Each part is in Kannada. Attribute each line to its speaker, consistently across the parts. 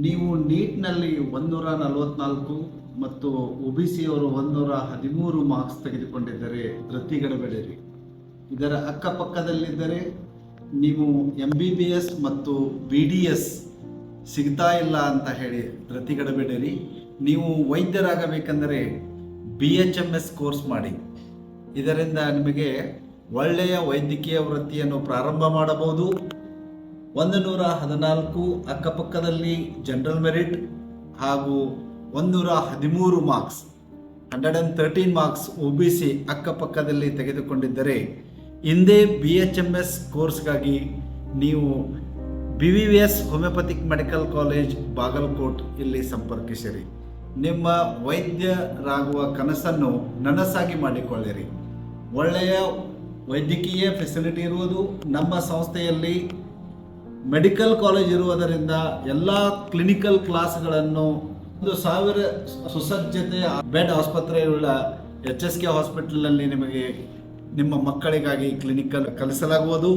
Speaker 1: ನೀವು ನೀಟ್ನಲ್ಲಿ 144 ಮತ್ತು OBC ಅವರು 113 ಮಾರ್ಕ್ಸ್ ತೆಗೆದುಕೊಂಡಿದ್ದರೆ ಧೃತಿಗೆಡಬೇಡಿರಿ. ಇದರ ಅಕ್ಕಪಕ್ಕದಲ್ಲಿದ್ದರೆ ನೀವು MBBS ಮತ್ತು BDS ಸಿಗ್ತಾ ಇಲ್ಲ ಅಂತ ಹೇಳಿ ಧೃತಿಗೆಡಬೇಡಿರಿ. ನೀವು ವೈದ್ಯರಾಗಬೇಕೆಂದರೆ BHMS ಕೋರ್ಸ್ ಮಾಡಿ. ಇದರಿಂದ ನಿಮಗೆ ಒಳ್ಳೆಯ ವೈದ್ಯಕೀಯ ವೃತ್ತಿಯನ್ನು ಪ್ರಾರಂಭ ಮಾಡಬಹುದು. 114 ಅಕ್ಕಪಕ್ಕದಲ್ಲಿ ಜನರಲ್ ಮೆರಿಟ್ ಹಾಗೂ 113 ಮಾರ್ಕ್ಸ್ 113 ಮಾರ್ಕ್ಸ್ OBC ಅಕ್ಕಪಕ್ಕದಲ್ಲಿ ತೆಗೆದುಕೊಂಡಿದ್ದರೆ ಹಿಂದೆ BHMS ಕೋರ್ಸ್ಗಾಗಿ ನೀವು BVVS homeopathic medical college Bagalkot ಇಲ್ಲಿ ಸಂಪರ್ಕಿಸಿರಿ. ನಿಮ್ಮ ವೈದ್ಯರಾಗುವ ಕನಸನ್ನು ನನಸಾಗಿ ಮಾಡಿಕೊಳ್ಳಿರಿ. ಒಳ್ಳೆಯ ವೈದ್ಯಕೀಯ ಫೆಸಿಲಿಟಿ ಇರುವುದು ನಮ್ಮ ಸಂಸ್ಥೆಯಲ್ಲಿ. ಮೆಡಿಕಲ್ ಕಾಲೇಜ್ ಇರುವುದರಿಂದ ಎಲ್ಲ ಕ್ಲಿನಿಕಲ್ ಕ್ಲಾಸ್ಗಳನ್ನು 1000 ಸುಸಜ್ಜತೆಯ ಬೆಡ್ ಆಸ್ಪತ್ರೆಯುಳ್ಳ HSK ಹಾಸ್ಪಿಟಲ್ನಲ್ಲಿ ನಿಮಗೆ ನಿಮ್ಮ ಮಕ್ಕಳಿಗಾಗಿ ಕ್ಲಿನಿಕಲ್ ಕಲಿಸಲಾಗುವುದು.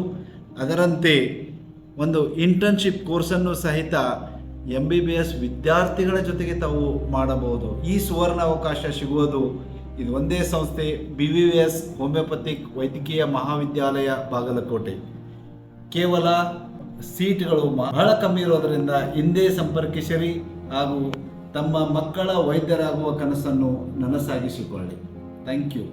Speaker 1: ಅದರಂತೆ ಒಂದು ಇಂಟರ್ನ್ಶಿಪ್ ಕೋರ್ಸನ್ನು ಸಹಿತ MBBS ವಿದ್ಯಾರ್ಥಿಗಳ ಜೊತೆಗೆ ತಾವು ಮಾಡಬಹುದು. ಈ ಸುವರ್ಣ ಅವಕಾಶ ಸಿಗುವುದು ಇದು ಒಂದೇ ಸಂಸ್ಥೆ, BVVS ಹೋಮಿಯೋಪತಿಕ್ ವೈದ್ಯಕೀಯ ಮಹಾವಿದ್ಯಾಲಯ ಬಾಗಲಕೋಟೆ. ಕೇವಲ ಸೀಟ್ಗಳು ಬಹಳ ಕಮ್ಮಿ ಇರೋದರಿಂದ ಹಿಂದೆ ಸಂಪರ್ಕಿಸಿರಿ ಹಾಗೂ ತಮ್ಮ ಮಕ್ಕಳ ವೈದ್ಯರಾಗುವ ಕನಸನ್ನು ನನಸಾಗಿಸಿಕೊಳ್ಳಿ. Thank you.